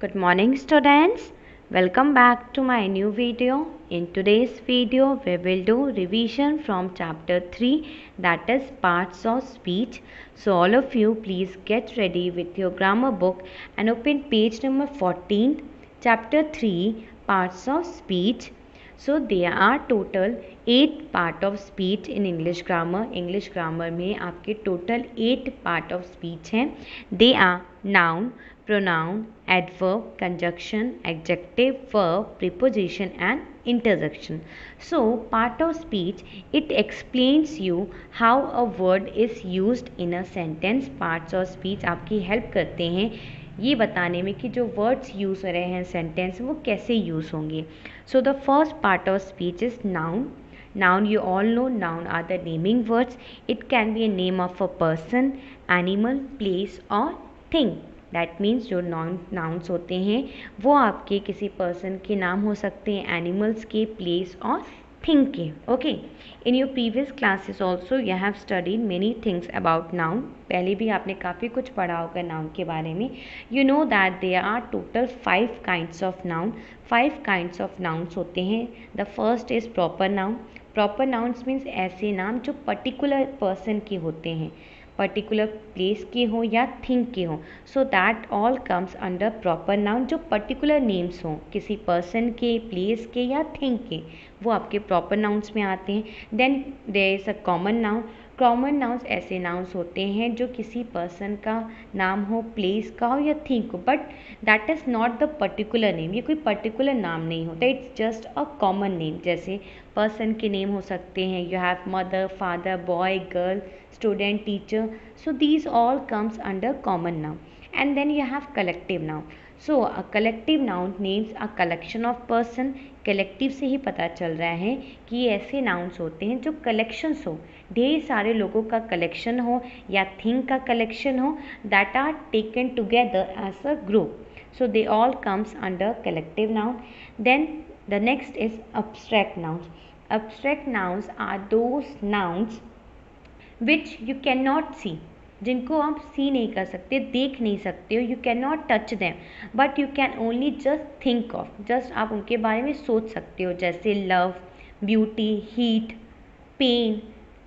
Good morning students. Welcome back to my new video. In today's video we will do revision from chapter 3, that is parts of speech. So all of you please get ready with your grammar book and open page number 14, chapter 3, parts of speech. So there are total 8 part of speech in English grammar. English grammar में आपके total 8 part of speech हैं. They are noun, pronoun, adverb, conjunction, adjective, verb, preposition and interjection. So part of speech, it explains you how a word is used in a sentence. Parts of speech आपकी help करते हैं ये बताने में कि जो words use हो रहे हैं सेंटेंस वो कैसे यूज़ होंगे. So the first part of speech is noun. Noun, you all know noun are the naming words. It can be a name of a person, animal, place or thing. That means जो nouns होते हैं वो आपके किसी person के नाम हो सकते हैं, animals के, place और thing के. Okay. In your previous classes also you have studied many things about noun. पहले भी आपने काफ़ी कुछ पढ़ा होगा noun के बारे में. You know that there are total 5 kinds of noun. 5 kinds of nouns होते हैं. The first is proper noun. Proper nouns means ऐसे नाम जो पर्टिकुलर पर्सन के होते हैं, पर्टिकुलर प्लेस के हो या थिंग के हो. So that all comes under proper noun. जो पर्टिकुलर नेम्स हों किसी पर्सन के, प्लेस के या थिंग के, वो आपके प्रॉपर नाउन्स में आते हैं. Then there is a common noun. Common nouns ऐसे नाउन्स होते हैं जो किसी पर्सन का नाम हो, प्लेस का हो या थिंग को, but that is not the particular name. ये कोई पर्टिकुलर नाम नहीं होता, it's just a common name. जैसे पर्सन के नेम हो सकते हैं, you have mother, father, boy, girl, student, teacher. So these all comes under common noun. And then you have collective noun. So a collective noun names a collection of person. Collective से ही पता चल रहा है कि ये ऐसे nouns होते हैं जो कलेक्शंस हो, ढेर सारे लोगों का कलेक्शन हो या थिंग का कलेक्शन हो, that are taken together as a group. So they all comes under collective noun. Then the next is abstract nouns. Abstract nouns are those nouns which you cannot see, जिनको आप सी नहीं कर सकते, देख नहीं सकते हो. You can not touch them but you can only just think of, just आप उनके बारे में सोच सकते हो. जैसे love, beauty, heat, pain,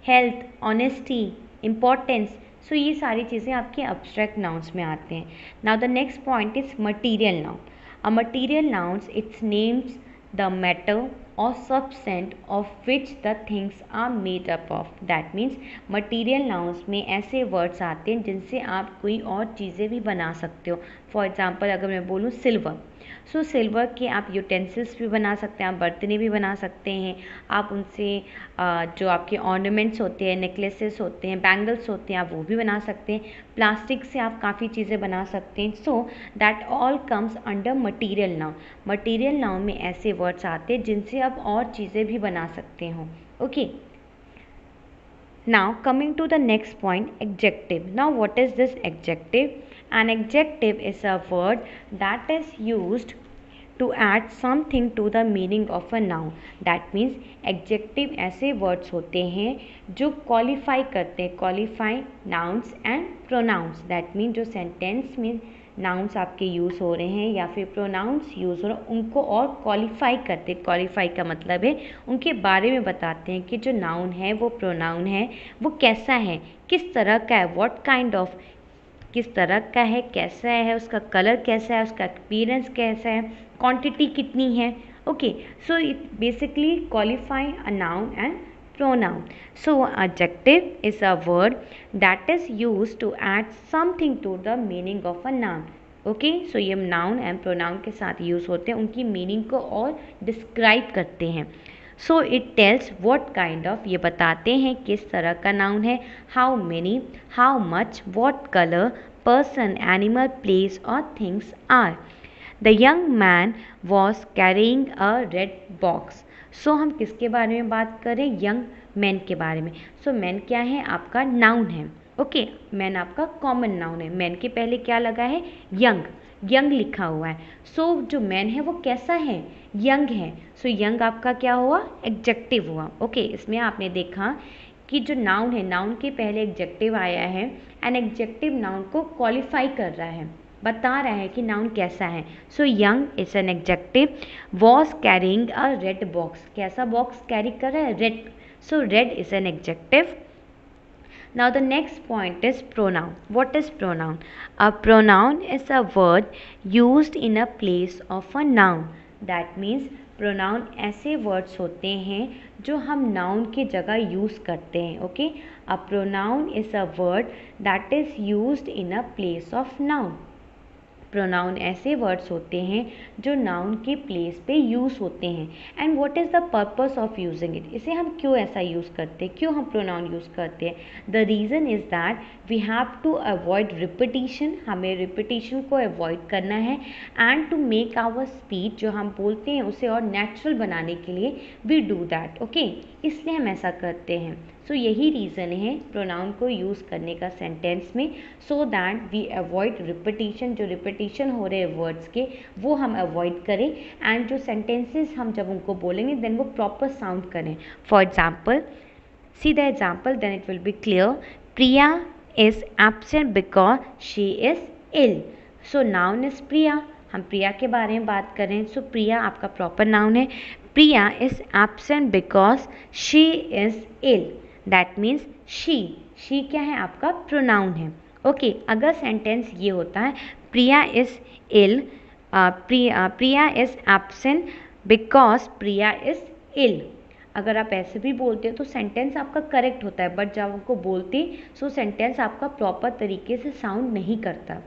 health, honesty, importance. So ये सारी चीज़ें आपके abstract nouns में आते हैं. Now the next point is material noun. A material nouns, its names the matter or substance of which the things are made up of. That means material nouns में ऐसे words आते हैं जिनसे आप कोई और चीज़ें भी बना सकते हो. फॉर एग्जाम्पल अगर मैं बोलूँ सिल्वर, सो सिल्वर के आप यूटेंसिल्स भी बना सकते हैं, आप बर्तने भी बना सकते हैं. आप उनसे जो आपके ऑर्नामेंट्स होते हैं, नेकलेसेस होते हैं, बैंगल्स होते हैं, आप वो भी बना सकते हैं. प्लास्टिक से आप काफ़ी चीज़ें बना सकते हैं. So that all comes under material noun. Material noun में ऐसे वर्ड्स आते हैं जिनसे आप और चीज़ें भी बना सकते हो. Okay. Now coming to the next point, adjective. Now what is this adjective? An adjective is a word that is used to add something to the meaning of a noun. That means adjective ऐसे words होते हैं जो qualify करते हैं, qualify nouns and pronouns. That means जो sentence में nouns आपके use हो रहे हैं या फिर प्रोनाउंस यूज़ हो रहे हैं उनको और क्वालिफाई करते. क्वालिफाई का मतलब है उनके बारे में बताते हैं कि जो नाउन है वो प्रोनाउन है वो कैसा है, किस तरह का है, व्हाट काइंड ऑफ, किस तरह का है, कैसा है, उसका कलर कैसा है, उसका अपीयरेंस कैसा है, क्वांटिटी कितनी है. Okay. So it basically qualify a noun and pronoun. So adjective is a word that is used to add something to the meaning of a noun. Okay, so ये noun and pronoun के साथ use होते हैं, उनकी meaning को और describe करते हैं. So it tells what kind of, ये बताते हैं किस तरह का noun है, how many, how much, what color, person, animal, place or things are. The young man was carrying a red box. सो हम किसके बारे में बात करें, यंग मैन के बारे में. सो मैन क्या है, आपका नाउन है. ओके. मैन आपका कॉमन नाउन है. मैन के पहले क्या लगा है, यंग, यंग लिखा हुआ है. सो जो मैन है वो कैसा है, यंग है. सो यंग आपका क्या हुआ, एडजेक्टिव हुआ. ओके. इसमें आपने देखा कि जो नाउन है, नाउन के पहले एडजेक्टिव आया है एंड एडजेक्टिव नाउन को क्वालिफाई कर रहा है. बता रहा है कि नाउन कैसा है। So young is an adjective. Was carrying a red box, कैसा बॉक्स कैरी कर रहा है, red, so red is an adjective. Now the next point is pronoun. What is pronoun? A pronoun is a word used in a place of a noun. That means pronoun ऐसे words होते हैं जो हम noun की जगह use करते हैं. Okay? A pronoun is a word that is used in a place of noun. Pronoun ऐसे वर्ड्स होते हैं जो नाउन के प्लेस पे यूज़ होते हैं। And what is the purpose of using it, इसे हम क्यों ऐसा यूज़ करते हैं, क्यों हम प्रोनाउन यूज़ करते हैं? The reason is that we have to avoid repetition, हमें रिपीटिशन को अवॉइड करना है, and to make our speech, जो हम बोलते हैं उसे और नेचुरल बनाने के लिए वी डू दैट। ओके, इसलिए हम ऐसा करते हैं। सो यही रीज़न है प्रोनाउन को यूज़ करने का सेंटेंस में, so that we avoid repetition, जो रिपीटिशन हो रहे हैं वर्ड्स के वो हम अवॉइड करें, एंड जो सेंटेंसेस हम जब उनको बोलेंगे देन वो प्रॉपर साउंड करें। For example, see the example then it will be clear. Priya is absent because she is ill. So noun is Priya, हम प्रिया के बारे में बात करें, सो प्रिया आपका प्रॉपर नाउन है। Priya is absent because she is ill, that means she क्या है, आपका प्रोनाउन है। ओके, अगर सेंटेंस ये होता है Priya is ill, Priya is absent because Priya is ill, अगर आप ऐसे भी बोलते हो तो सेंटेंस आपका करेक्ट होता है, बट जब आपको बोलते सो सेंटेंस आपका प्रॉपर तरीके से साउंड नहीं करता।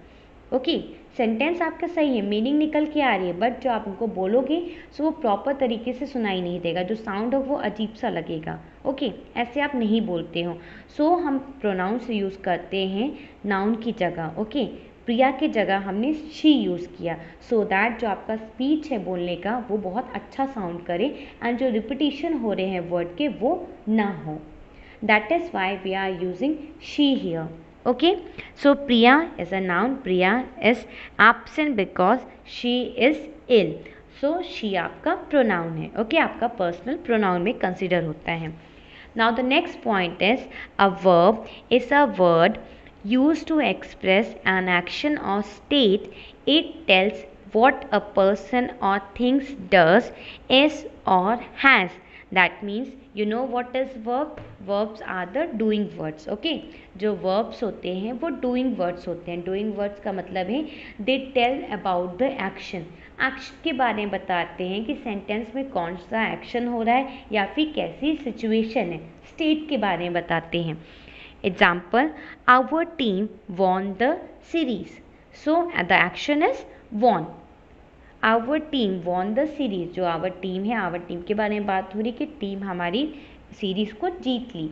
ओके, सेंटेंस आपका सही है, मीनिंग निकल के आ रही है, बट जो आप उनको बोलोगे सो वो प्रॉपर तरीके से सुनाई नहीं देगा, जो साउंड हो वो अजीब सा लगेगा। ओके, ऐसे आप नहीं बोलते हो। सो हम प्रोनाउंस यूज़ करते हैं नाउन की जगह। ओके, प्रिया की जगह हमने शी यूज़ किया, सो दैट जो आपका स्पीच है बोलने का वो बहुत अच्छा साउंड करे, एंड जो रिपीटिशन हो रहे हैं वर्ड के वो ना हो। That is why we are using she here. Okay, so Priya is a noun. Priya is absent because she is ill. So she आपका pronoun है। Okay, आपका personal pronoun में consider होता है। Now the next point is a verb is a word used to express an action or state. It tells what a person or things does, is or has. That means you know what is verb? Verbs are the doing words. Okay, जो verbs होते हैं वो doing words होते हैं। doing words का मतलब है they tell about the action. Action के बारे में बताते हैं कि सेंटेंस में कौन सा एक्शन हो रहा है या फिर कैसी सिचुएशन है, स्टेट के बारे में बताते हैं। Example, our team won the series, so the action is won. Our team won the series, जो आवर टीम है, आवर टीम के बारे में बात हो रही कि टीम हमारी सीरीज को जीत ली।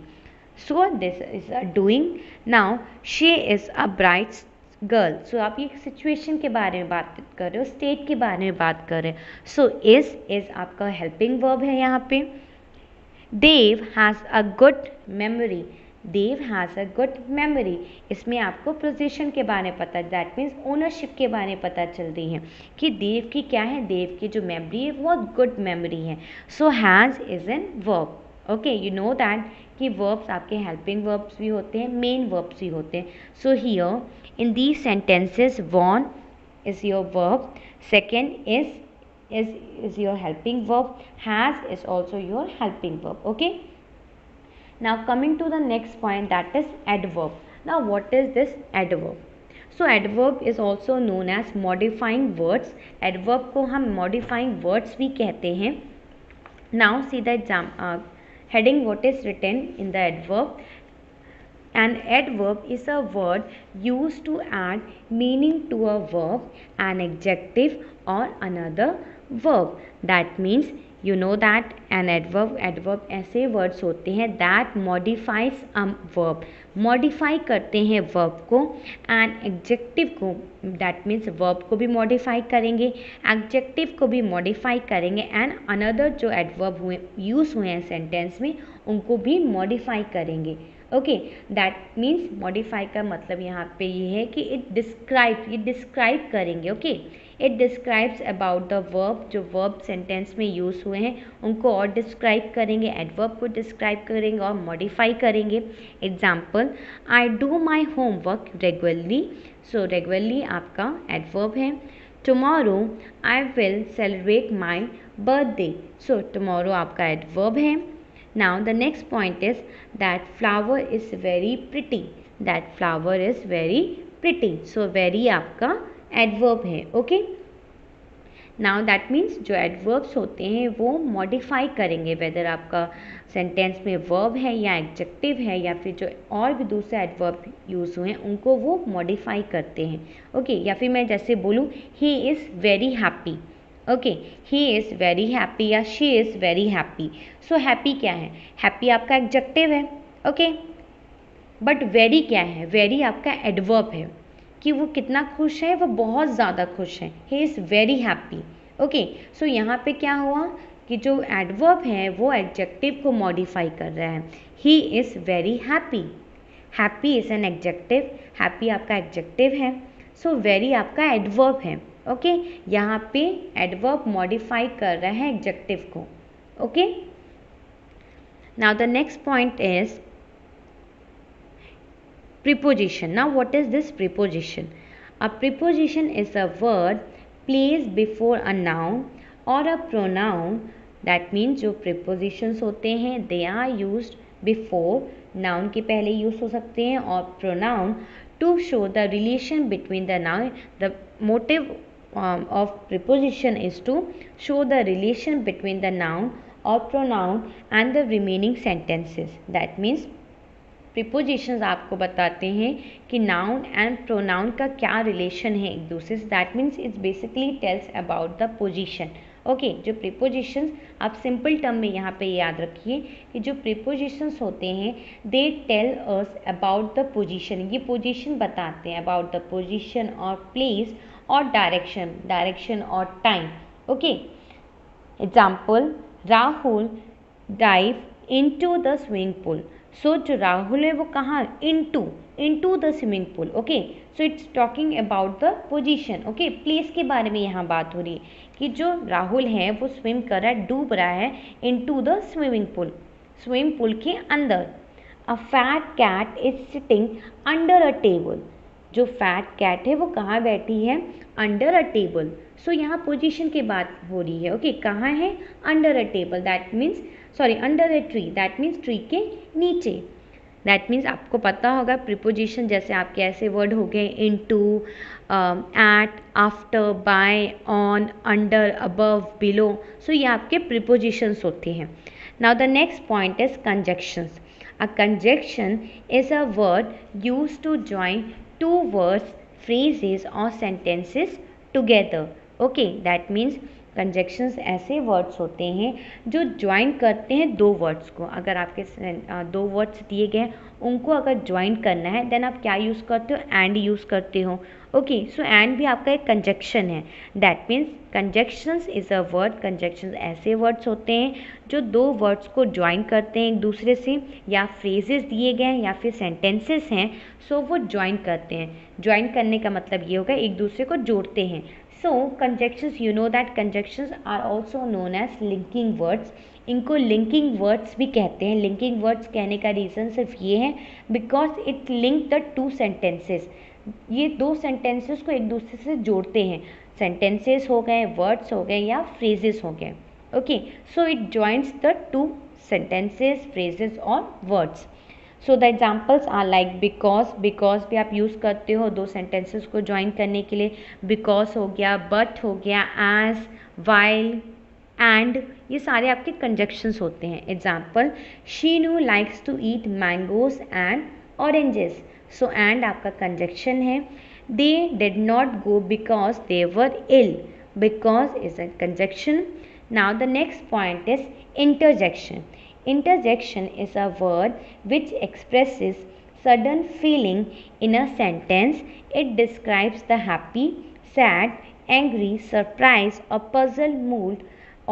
So this is a doing. Now she is a bright girl, so आप ये सिचुएशन के बारे में बात कर रहे हो, स्टेट के बारे में बात कर रहे हो। सो इज़ आपका हेल्पिंग वर्ब है यहाँ पे। Dev has a good memory, Dev has a good memory, इसमें आपको पोजीशन के बारे में पता, दैट मीन्स ओनरशिप के बारे में पता चल रही है कि देव की क्या है, देव की जो मेमोरी है वो गुड मेमोरी है। So has is an verb. Okay, you know that कि वर्ब्स आपके हेल्पिंग वर्ब्स भी होते हैं, मेन वर्ब्स भी होते हैं। So here in these sentences won is your verb, second is your helping verb, has is also your helping verb. Okay, now coming to the next point, that is adverb. Now what is this adverb? So adverb is also known as modifying words. Adverb को हम modifying words भी कहते हैं। Now see the heading, what is written in the adverb. An adverb is a word used to add meaning to a verb, an adjective or another verb. That means you know that an adverb ऐसे words होते हैं that modifies a verb, modify करते हैं verb को, and adjective को, that means verb को भी modify करेंगे, adjective को भी modify करेंगे, and another जो adverb हुए use हुए हैं sentence में उनको भी modify करेंगे। ओके, दैट मीन्स मॉडिफाई का मतलब यहाँ पे ये है कि ये डिस्क्राइब करेंगे। Okay, it describes about the verb, जो वर्ब सेंटेंस में यूज़ हुए हैं उनको और डिस्क्राइब करेंगे, एडवर्ब को डिस्क्राइब करेंगे और मॉडिफाई करेंगे। Example, I do my homework regularly, so regularly आपका एडवर्ब है। Tomorrow I will celebrate my birthday, so tomorrow आपका एडवर्ब है। Now the next point is that flower is very pretty, that flower is very pretty, so very आपका adverb है। Okay, now that means जो adverbs होते हैं वो modify करेंगे, weather आपका सेंटेंस में वर्ब है या एडजेक्टिव है या फिर जो और भी दूसरे एडवर्ब यूज़ हुए हैं उनको वो मॉडिफाई करते हैं। ओके, या फिर मैं जैसे बोलूँ he is very happy, okay, he is very happy या she is very happy. So happy क्या है, हैप्पी आपका एडजेक्टिव है। ओके, बट वेरी क्या है, वेरी आपका एडवर्ब है कि वो कितना खुश है, वो बहुत ज़्यादा खुश है, he is very happy. Okay, so यहाँ पे क्या हुआ कि जो एडवर्ब है वो एडजेक्टिव को मॉडिफाई कर रहा है, he is very happy, happy is an adjective, happy आपका एडजेक्टिव है, सो वेरी आपका एडवर्ब है। ओके, यहाँ पे एडवर्ब मॉडिफाई कर रहा है एडजेक्टिव को। Okay, now the next point is preposition. Now what is this preposition? A preposition is a word placed before a noun or a pronoun. That means जो prepositions होते हैं they are used before, noun के पहले use हो सकते हैं, और pronoun to show the relation between the noun. The motive of preposition is to show the relation between the noun or pronoun and the remaining sentences. That means prepositions आपको बताते हैं कि नाउन एंड प्रोनाउन का क्या relation है एक दूसरे से। That means it's basically tells about the position. Okay, जो प्रीपोजिशंस आप सिंपल टर्म में यहाँ पे याद रखिए कि जो प्रीपोजिशंस होते हैं they tell us about the position, ये पोजीशन बताते हैं अबाउट द पोजीशन और प्लेस और डायरेक्शन और time. Okay, example, Rahul dive into the swimming pool. So जो राहुल है वो कहाँ, into the swimming pool. Okay, so it's talking about the position. Okay, place के बारे में यहाँ बात हो रही है कि जो राहुल है वो स्विम कर रहा है, डूब रहा है इनटू द स्विमिंग पूल के अंदर। A fat cat is sitting under a table, जो फैट कैट है वो कहाँ बैठी है, अंडर अ टेबल। सो यहाँ पोजीशन की बात हो रही है। ओके, कहाँ है, under a table, that means under a tree, that means tree के नीचे। दैट मीन्स आपको पता होगा प्रीपोजिशन जैसे आपके ऐसे वर्ड हो गए into, at, after, by, on, under, above, below. So ये आपके प्रीपोजिशंस होते हैं। Now the next point is conjunctions. A conjunction is a word use to join two words, phrases और sentences together. Okay, that means conjunctions ऐसे words होते हैं जो join करते हैं दो वर्ड्स को। अगर आपके दो वर्ड्स दिए गए हैं उनको अगर ज्वाइन करना है देन आप क्या यूज़ करते हो, एंड यूज़ करते हो। ओके, सो एंड भी आपका एक कंजक्शन है। That means conjunctions is a word, conjunctions ऐसे वर्ड्स होते हैं जो दो वर्ड्स को ज्वाइन करते हैं एक दूसरे से, या फ्रेजेस दिए गए हैं या फिर सेंटेंसेस हैं, सो वो ज्वाइन करते हैं। ज्वाइन करने का मतलब ये होगा एक दूसरे को जोड़ते हैं। So conjunctions, you know that conjunctions are also known as linking words. इनको linking words भी कहते हैं। linking words कहने का रीज़न सिर्फ ये है because it link the two sentences. ये दो sentences को एक दूसरे से जोड़ते हैं। sentences हो गए, words हो गए या phrases हो गए। Okay, so it joins the two sentences, phrases और words. So the examples are like because भी आप यूज़ करते हो दो सेंटेंसेस को ज्वाइन करने के लिए। बिकॉज हो गया, बट हो गया, एज, वाइल, एंड, ये सारे आपके कंजक्शंस होते हैं। Example, Sheenu likes to eat mangoes and oranges. So and आपका कंजक्शन है। They did not go because they were ill, because is a conjunction. Now the next point is interjection. Interjection is a word which expresses sudden feeling in a sentence. It describes the happy, sad, angry, surprised or puzzled mood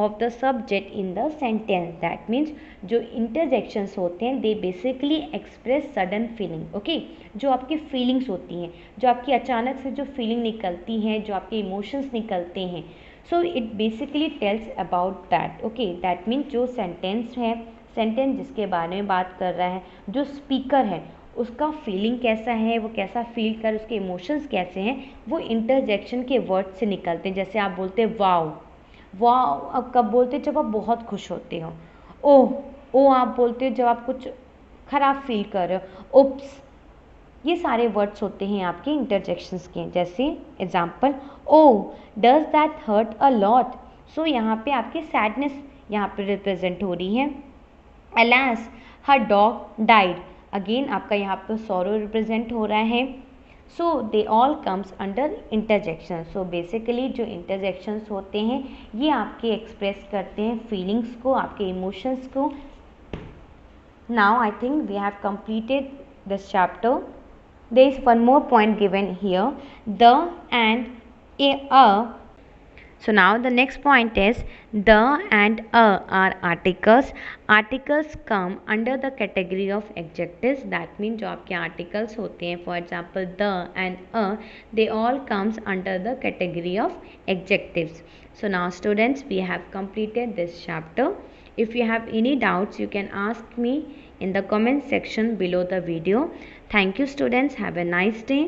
of the subject in the sentence. That means जो interjections होते हैं they basically express sudden feeling. Okay, जो आपकी feelings होती हैं, जो आपकी अचानक से जो फीलिंग निकलती हैं, जो आपके इमोशंस निकलते हैं, so it basically tells about that. Okay, that means जो सेंटेंस है, सेंटेंस जिसके बारे में बात कर रहा है, जो स्पीकर है उसका फीलिंग कैसा है, वो कैसा फील कर, उसके इमोशंस कैसे हैं, वो इंटरजेक्शन के वर्ड से निकलते हैं। जैसे आप बोलते हैं वाओ, वाओ अब कब बोलते हैं, जब आप बहुत खुश होते हो। ओह, ओ आप बोलते हो जब आप कुछ खराब फील कर रहे हो। उप्स, ये सारे वर्ड्स होते हैं आपके इंटरजेक्शंस के। जैसे example, oh does that hurt a lot. So यहाँ पे आपकी सैडनेस यहाँ पे रिप्रेजेंट हो रही है। Alas her dog died, again आपका यहाँ पे सॉरो रिप्रेजेंट हो रहा है। So they all comes under interjection. So basically जो इंटरजेक्शंस होते हैं ये आपके एक्सप्रेस करते हैं फीलिंग्स को, आपके इमोशंस को। Now I think we have completed this chapter. There is one more point given here, the and a. So now the next point is the and a are articles. Articles come under the category of adjectives. That means जो आपके articles होते हैं, for example the and a, they all comes under the category of adjectives. So now students, we have completed this chapter. If you have any doubts, you can ask me in the comment section below the video. Thank you students. Have a nice day.